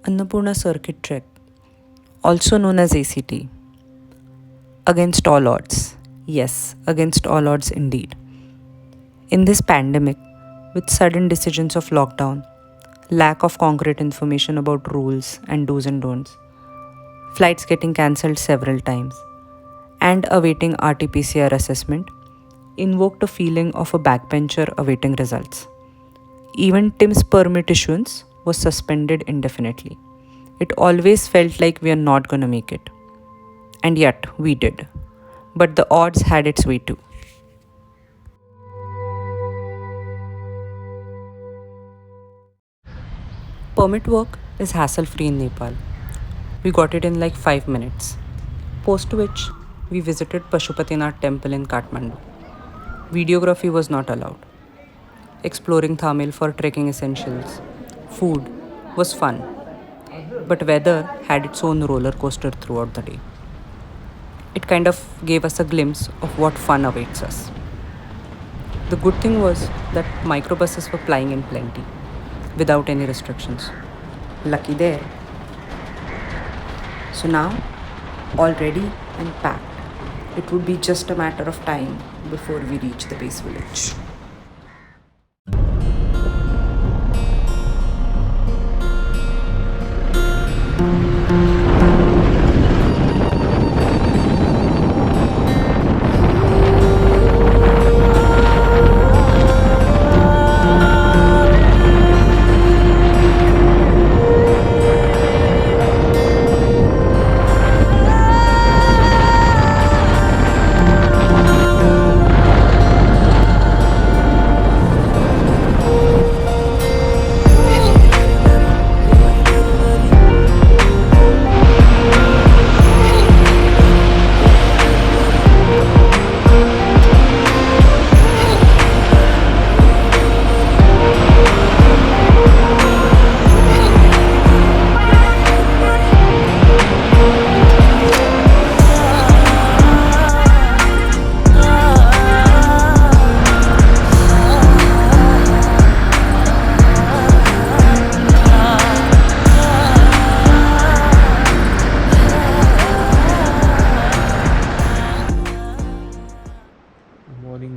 Annapurna Circuit Trek, also known as ACT. Against all odds. Yes, against all odds indeed. In this pandemic, with sudden decisions of lockdown, lack of concrete information about rules and do's and don'ts, flights getting cancelled several times, and awaiting RT-PCR assessment, invoked a feeling of a backbencher awaiting results. Even Tim's permit issuance was suspended indefinitely. It always felt like we are not gonna make it. And yet, we did. But the odds had its way too. Permit work is hassle-free in Nepal. We got it in like 5 minutes. Post which, we visited Pashupatinath temple in Kathmandu. Videography was not allowed. Exploring Tamil for trekking essentials. Food was fun. But weather had its own roller coaster throughout the day. It kind of gave us a glimpse of what fun awaits us. The good thing was that microbuses were plying in plenty, without any restrictions. Lucky there. So now, all ready and packed, it would be just a matter of time before we reach the base village.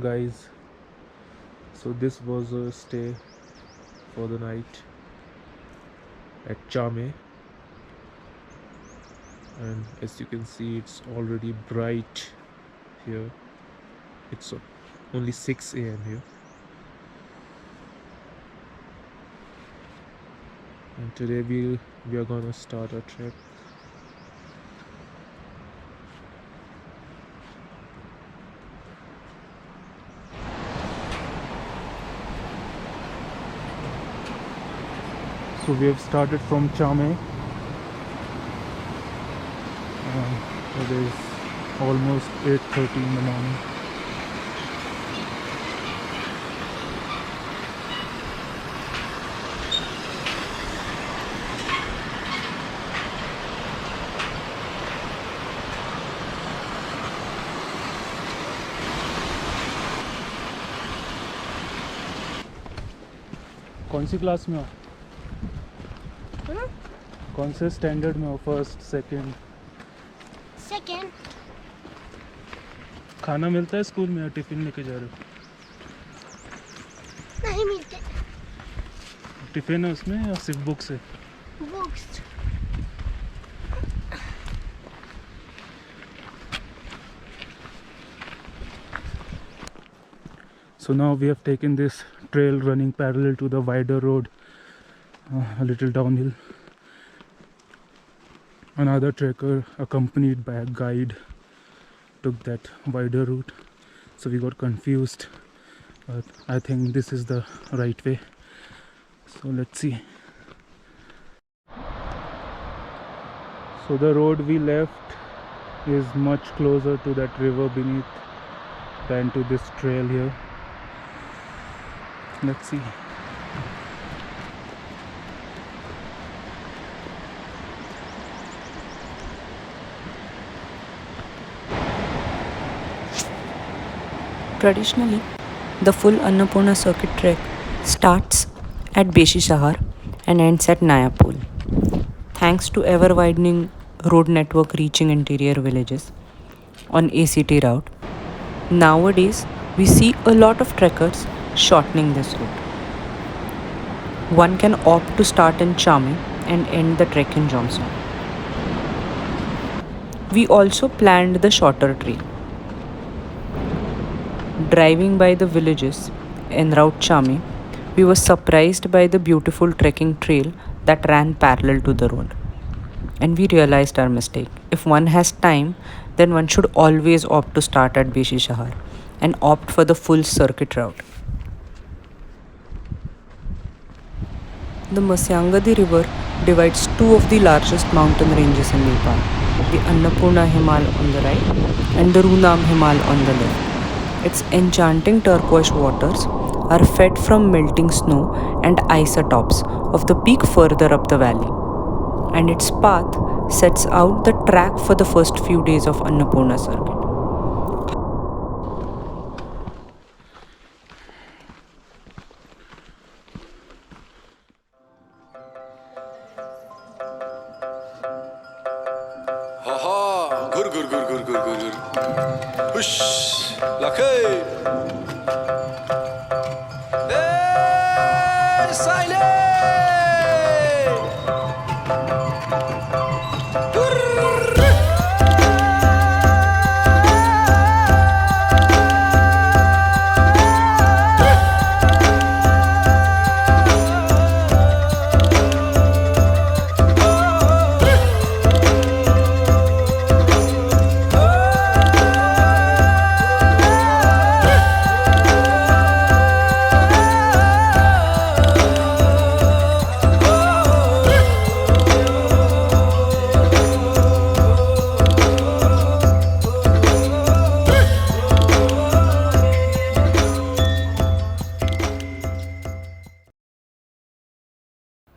Guys, so this was a stay for the night at Chame, and as you can see, it's already bright here. It's only 6 a.m. here, and today we are gonna start our trek. So we have started from Chame. It is almost 8:30 in the morning. कौन सी class में हो? कौन से standard में हो? First, second? Second. खाना मिलता है स्कूल में या टिफिन लेके जा रहे हो? नहीं मिलते। टिफिन है उसमें या सिर्फ बुक्स है? Books. So now we have taken this trail running parallel to the wider road, a little downhill. Another trekker accompanied by a guide took that wider route, so we got confused, but I think this is the right way, so let's see. So the road we left is much closer to that river beneath than to this trail here. Let's see. Traditionally, the full Annapurna Circuit Trek starts at Besisahar and ends at Nayapul. thanks to ever widening road network reaching interior villages on ACT route. Nowadays, we see a lot of trekkers shortening this route. One can opt to start in Chame and end the trek in Johnson. We also planned the shorter trail. Driving by the villages en route Chame, we were surprised by the beautiful trekking trail that ran parallel to the road. And we realized our mistake. If one has time, then one should always opt to start at Besisahar and opt for the full circuit route. The Masyangadi River divides two of the largest mountain ranges in Nepal, the Annapurna Himal on the right and the Runam Himal on the left. Its enchanting turquoise waters are fed from melting snow and isotopes of the peak further up the valley, and its path sets out the track for the first few days of Annapurna Circuit. Haha, gur gur gur gur gur gur gur. Hush, lakay. Hey, silent.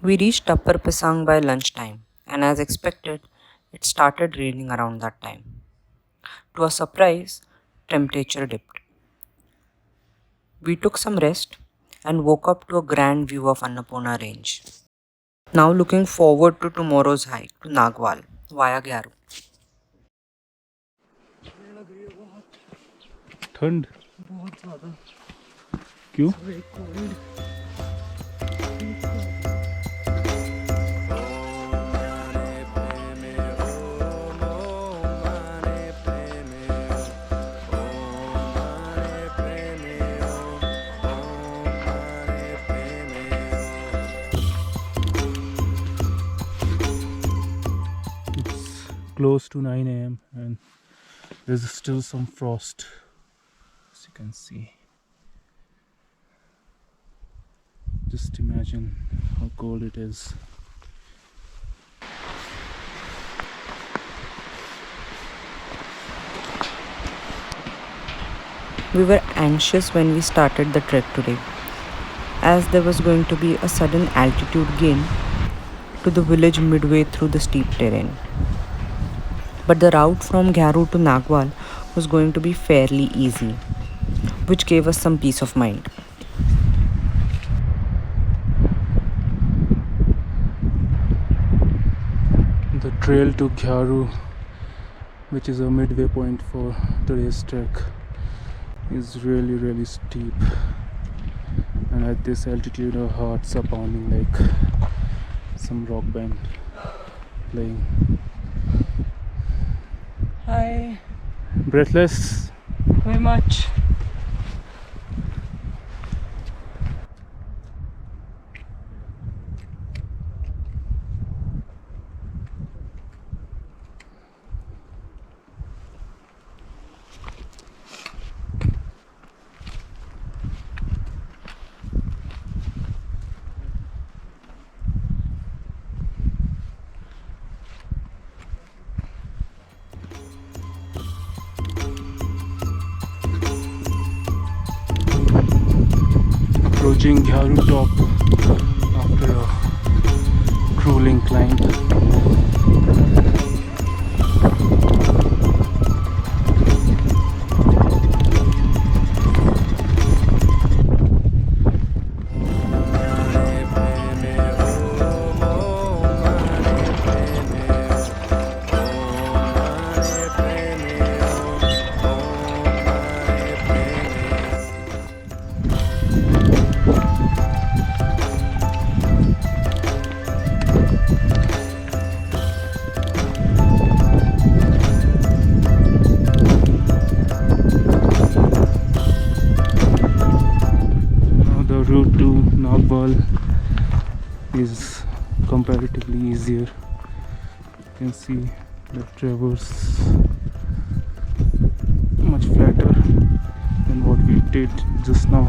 We reached Upper Pisang by lunchtime, and as expected, it started raining around that time. To our surprise, temperature dipped. We took some rest and woke up to a grand view of Annapurna range. Now looking forward to tomorrow's hike to Nagwal via Gyaru. ठंड क्यों? Close to 9 a.m. and there's still some frost, as you can see. Just imagine how cold it is. We were anxious when we started the trek today, as there was going to be a sudden altitude gain to the village midway through the steep terrain. But the route from Gyaru to Nagwal was going to be fairly easy, which gave us some peace of mind. The trail to Gyaru, which is a midway point for today's trek, is really steep, and at this altitude our hearts are pounding like some rock band playing. Hi, Breathless? very much. Approaching Gyaru top after a grueling climb. football is comparatively easier. You can see the traverse much flatter than what we did just now.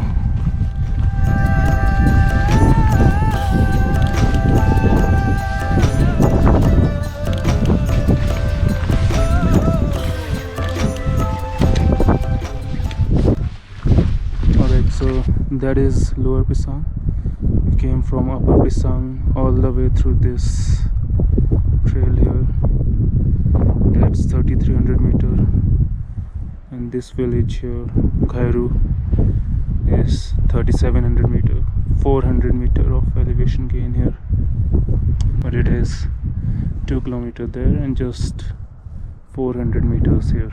Alright, so that is Lower Pisang. We came from Upper Pisang all the way through this trail here. That's 3300 meter, and this village here, Khairu, is 3700 meter. 400 meter of elevation gain here, but it is 2 kilometer there and just 400 meters here.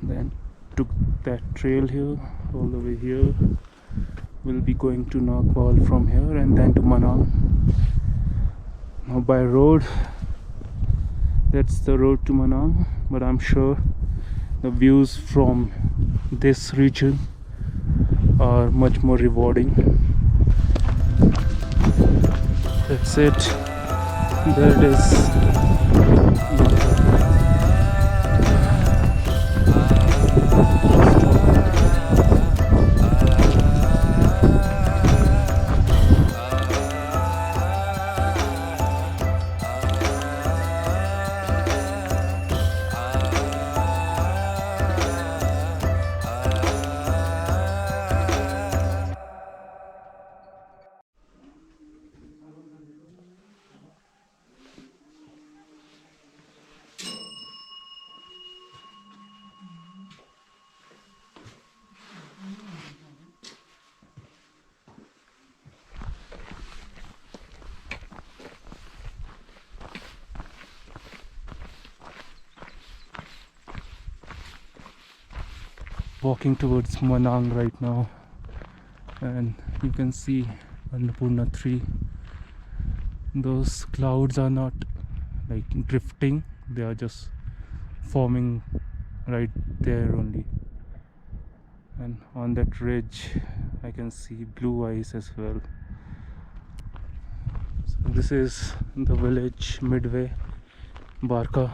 Then took that trail here all the way here. We'll be going to Nayapul from here and then to Manang. Now by road, that's the road to Manang, but I'm sure the views from this region are much more rewarding. That's it. There it is. Walking towards Manang right now, and you can see Annapurna III. Those clouds are not like drifting, they are just forming right there only. And on that ridge I can see blue ice as well. So this is the village midway, Barka,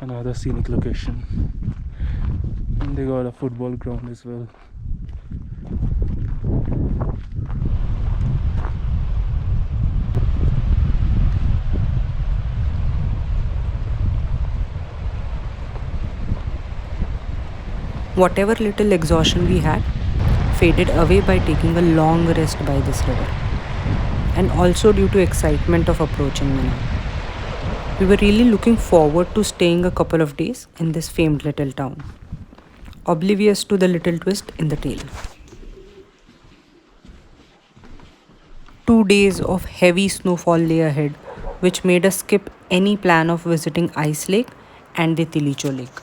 another scenic location. And they got a football ground as well. Whatever little exhaustion we had faded away by taking a long rest by this river, and also due to excitement of approaching Manang. We were really looking forward to staying a couple of days in this famed little town, oblivious to the little twist in the tail. 2 days of heavy snowfall lay ahead, which made us skip any plan of visiting Ice Lake and the Tilicho Lake.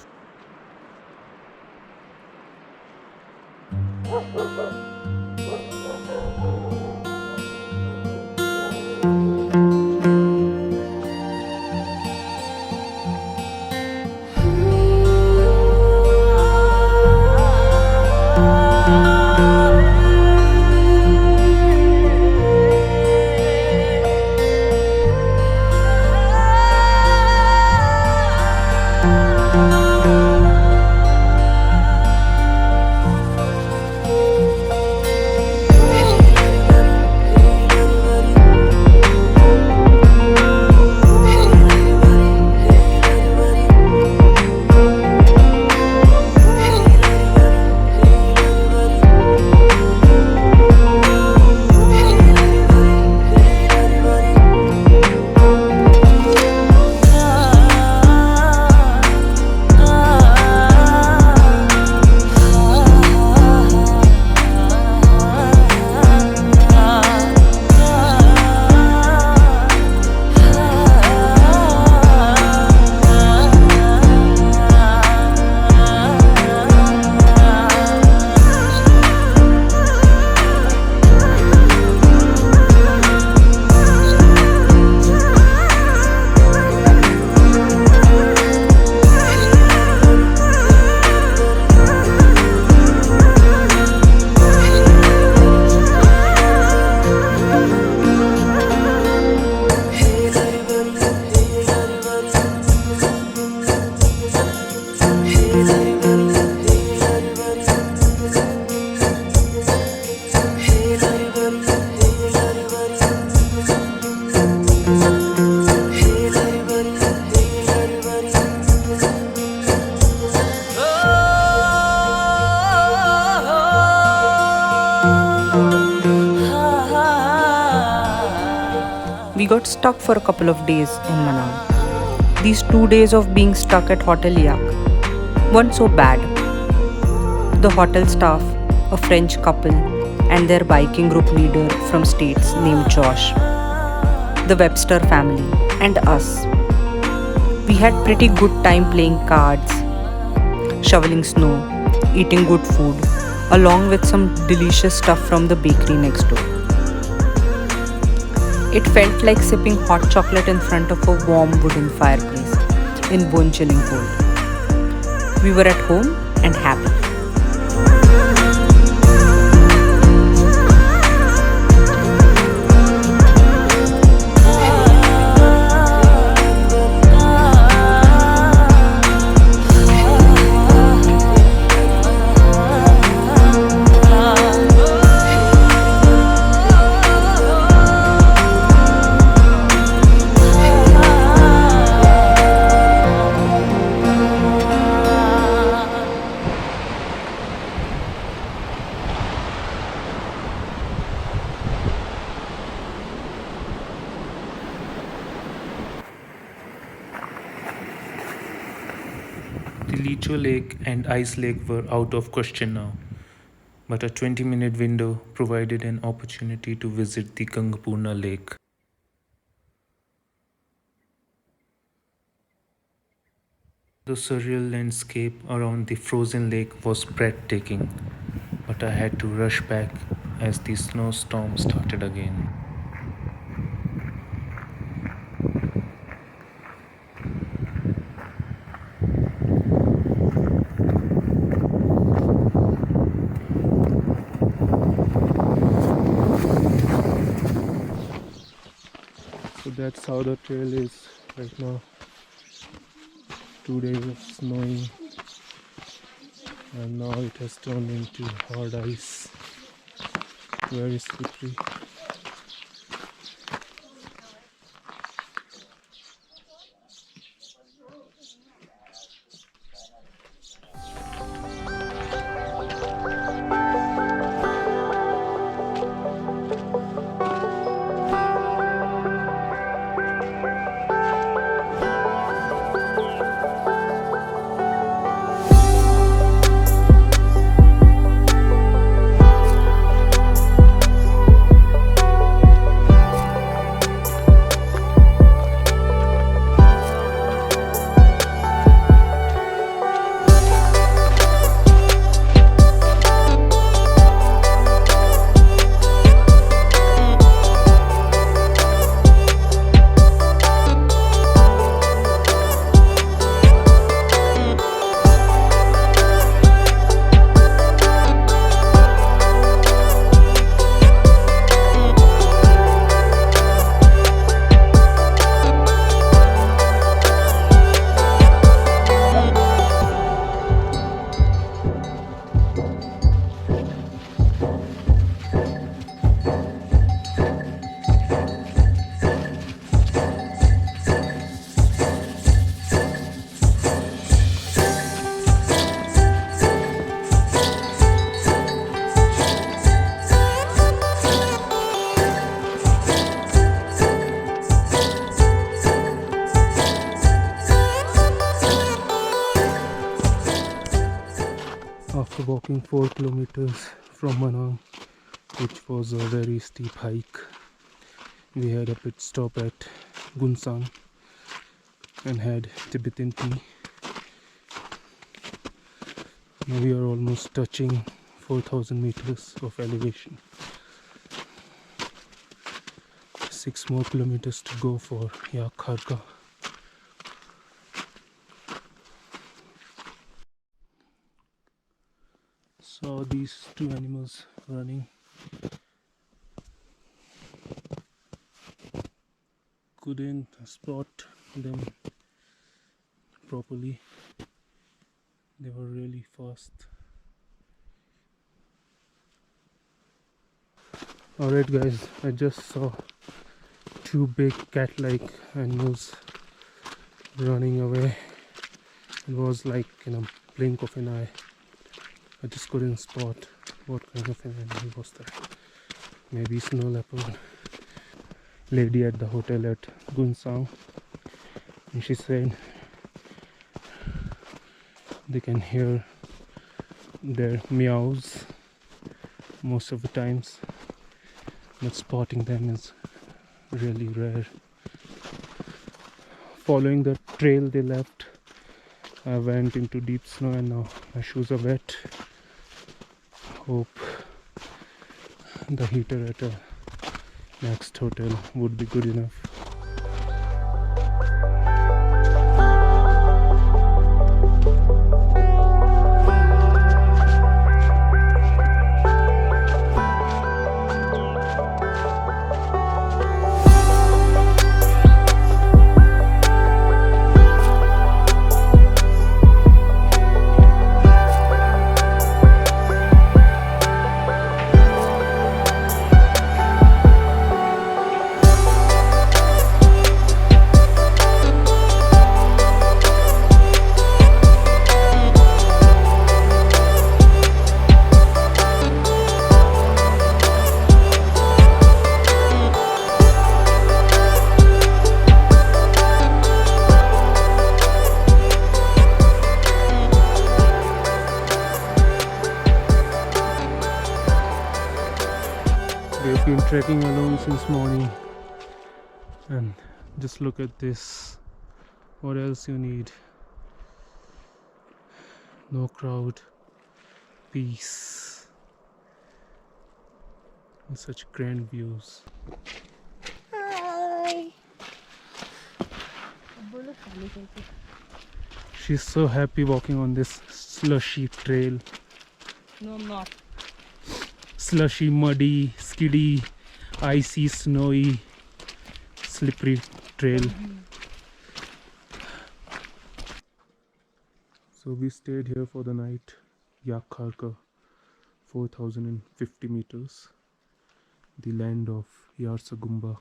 We got stuck for a couple of days in Manal. These 2 days of being stuck at Hotel Yak weren't so bad. The hotel staff, a French couple, and their biking group leader from States named Josh, the Webster family, and us. We had pretty good time playing cards, shoveling snow, eating good food, along with some delicious stuff from the bakery next door. It felt like sipping hot chocolate in front of a warm wooden fireplace in bone-chilling cold. We were at home and happy. The Licho Lake and Ice Lake were out of question now, but a 20-minute window provided an opportunity to visit the Annapurna Lake. The surreal landscape around the frozen lake was breathtaking, but I had to rush back as the snowstorm started again. So that's how the trail is right now. 2 days of snowing, and now it has turned into hard ice, very slippery. After walking 4 kilometers from Manang, which was a very steep hike, we had a pit stop at Gunsang and had Tibetan tea. Now we are almost touching 4,000 meters of elevation. 6 more kilometers to go for Yakharka. Saw these two animals running. Couldn't spot them properly. They were really fast. Alright guys, I just saw two big cat-like animals running away. It was like in a blink of an eye. I just couldn't spot what kind of an animal was that. Maybe snow leopard. lady at the hotel at Gunsang, and she said they can hear their meows most of the times, but spotting them is really rare. Following the trail they left, I went into deep snow and now my shoes are wet. Hope the heater at a next hotel would be good enough. We've been trekking alone since morning, and just look at this. What else you need? No crowd, peace, and such grand views. Hi. She's so happy walking on this slushy trail. No, I'm not. Slushy, muddy, skiddy, icy, snowy, slippery trail. So we stayed here for the night. Yakharka, 4050 meters, the land of Yarsagumba.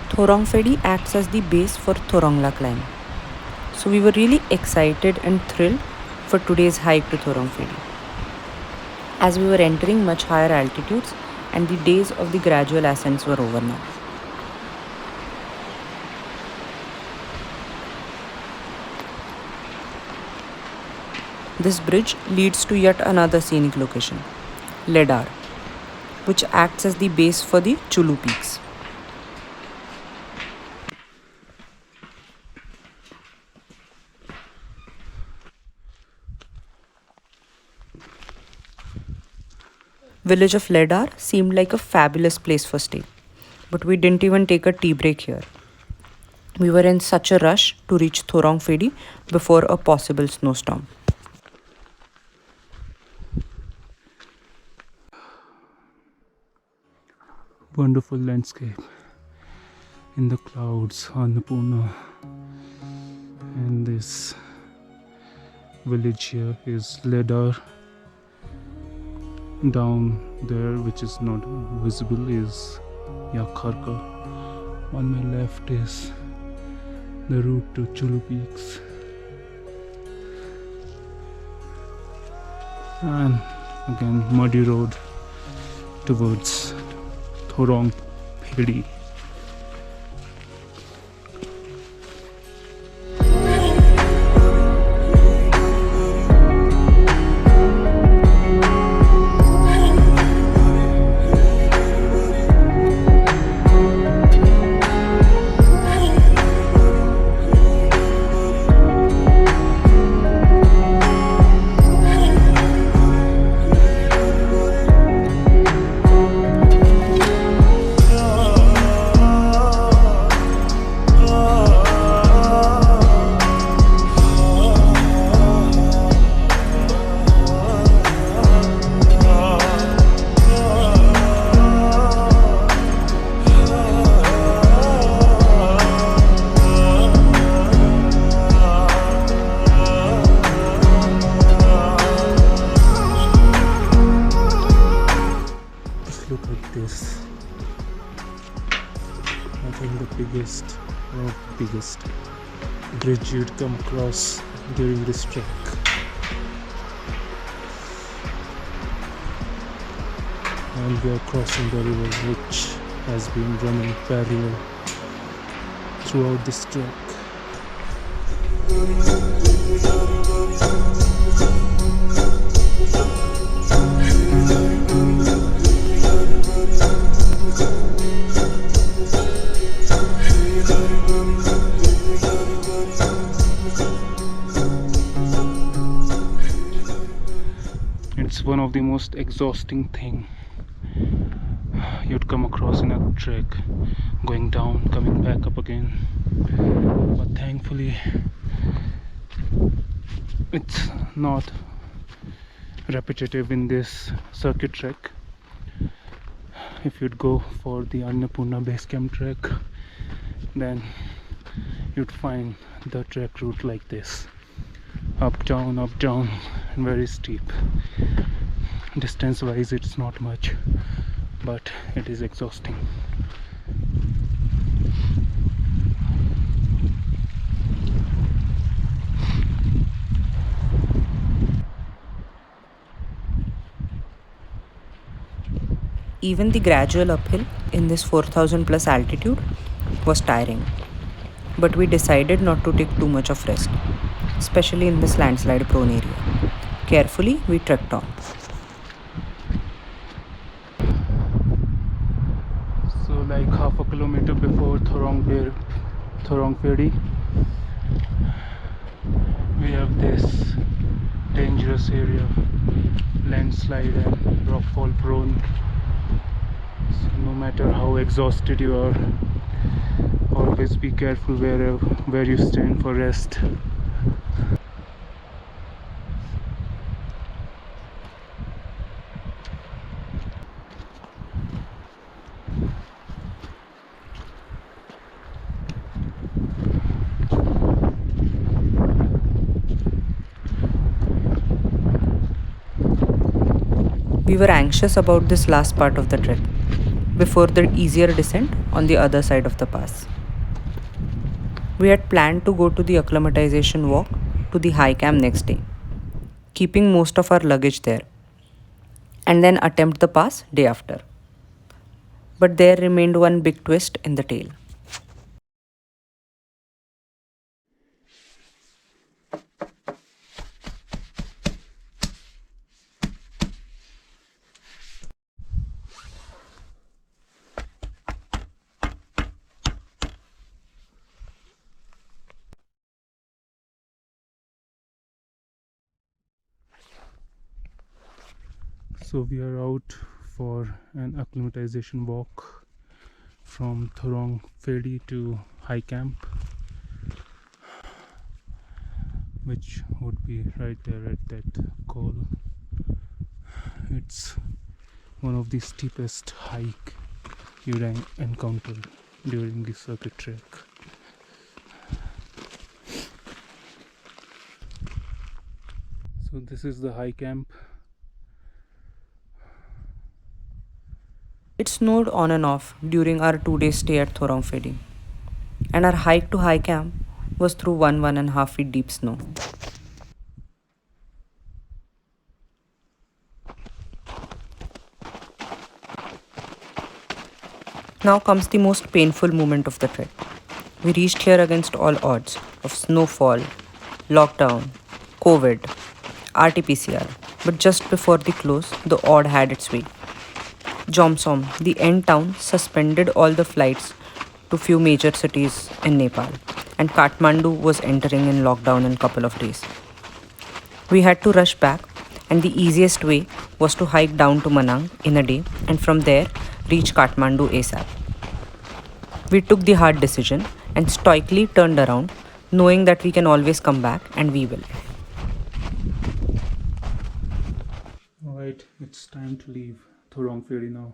Thorong acts as the base for Thorongla climb. So we were really excited and thrilled for today's hike to Thorong, as we were entering much higher altitudes and the days of the gradual ascents were over now. This bridge leads to yet another scenic location, Ledar, which acts as the base for the Chulu peaks. Village of Ledar seemed like a fabulous place for stay, but we didn't even take a tea break here. We were in such a rush to reach Thorong before a possible snowstorm. Wonderful landscape in the clouds, Annapurna, and this village here is Ledar. Down there, which is not visible, is Yakharka. On my left is the route to Chulu Peaks, and again muddy road towards Thorong Phedi. Look at this. I think the biggest biggest bridge you'd come across during this trek. And we are crossing the river which has been running parallel throughout this trek. It's one of the most exhausting thing you'd come across in a trek, going down, coming back up again. But thankfully it's not repetitive in this circuit trek. If you'd go for the Annapurna base camp trek, then you'd find the trek route like this: up down, and very steep. Distance wise it's not much, but it is exhausting. Even the gradual uphill in this 4000 plus altitude was tiring. But we decided not to take too much of rest, especially in this landslide prone area. Carefully, we trekked on. So like half a kilometer before Thorong Ferry, we have this dangerous area, landslide and rockfall prone. So no matter how exhausted you are, always be careful where you stand for rest. We were anxious about this last part of the trek, before the easier descent on the other side of the pass. We had planned to go to the acclimatization walk to the high camp next day, keeping most of our luggage there, and then attempt the pass day after. But there remained one big twist in the tale. So we are out for an acclimatization walk from Thorong Ferry to high camp, which would be right there at that col. It's one of the steepest hike you'd encounter during the circuit trek. So this is the high camp. It snowed on and off during our 2 day stay at Thorong Ferry, and our hike to high camp was through 1.5 feet deep snow. Now comes the most painful moment of the trek. We reached here against all odds of snowfall, lockdown, COVID, RT-PCR, but just before the close, the odd had its way. Jomsom, the end town, suspended all the flights to few major cities in Nepal, and Kathmandu was entering in lockdown in a couple of days. We had to rush back, and the easiest way was to hike down to Manang in a day and from there reach Kathmandu ASAP. We took the hard decision and stoically turned around, knowing that we can always come back, and we will. Alright, it's time to leave Thorong Ferry now.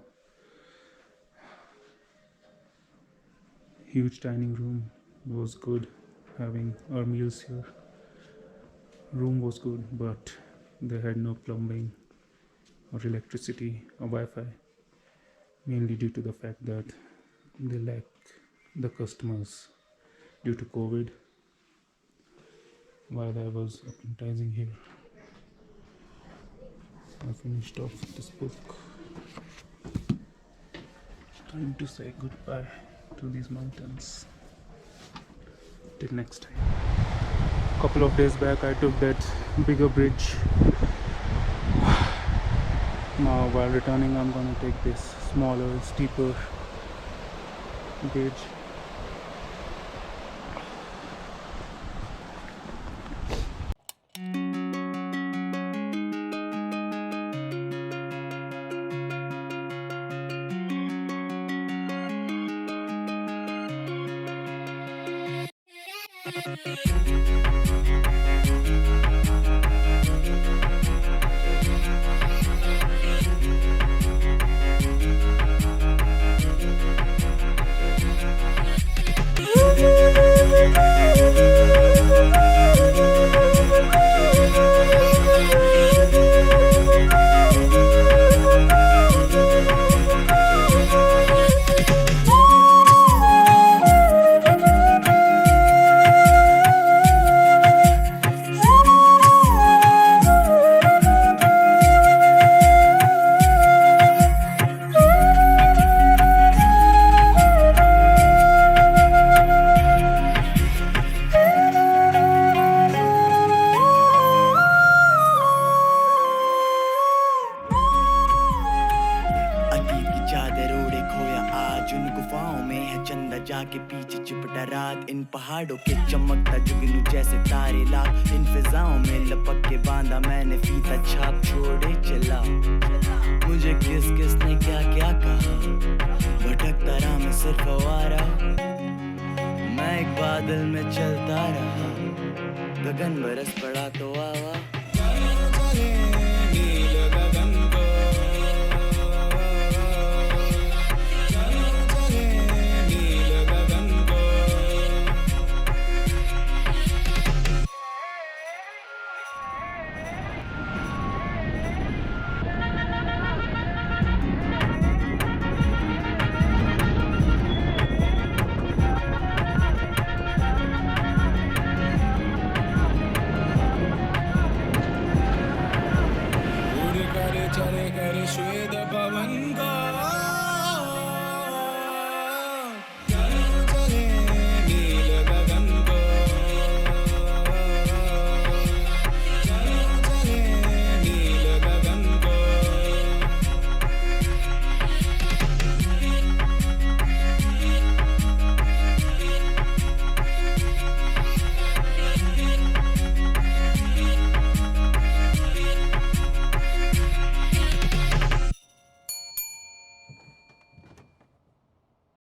Huge dining room, was good having our meals here. Room was good, but they had no plumbing or electricity or Wi-Fi, mainly due to the fact that they lack the customers due to COVID while I was apprenticing here. I finished off this book. Time to say goodbye to these mountains. Till next time. Couple of days back I took that bigger bridge. Now while returning I'm gonna take this smaller, steeper bridge. के पीछे चिपटा रात इन पहाड़ों के चमकता जुगनू जैसे तारे लाख इन फिजाओं में लपक के बांधा मैंने फीता छाप छोड़े चला मुझे किस किस ने क्या क्या कहा भटकता रहा मैं सिर्फ आवारा मैं एक बादल में चलता रहा गगन बरस पड़ा तो आवा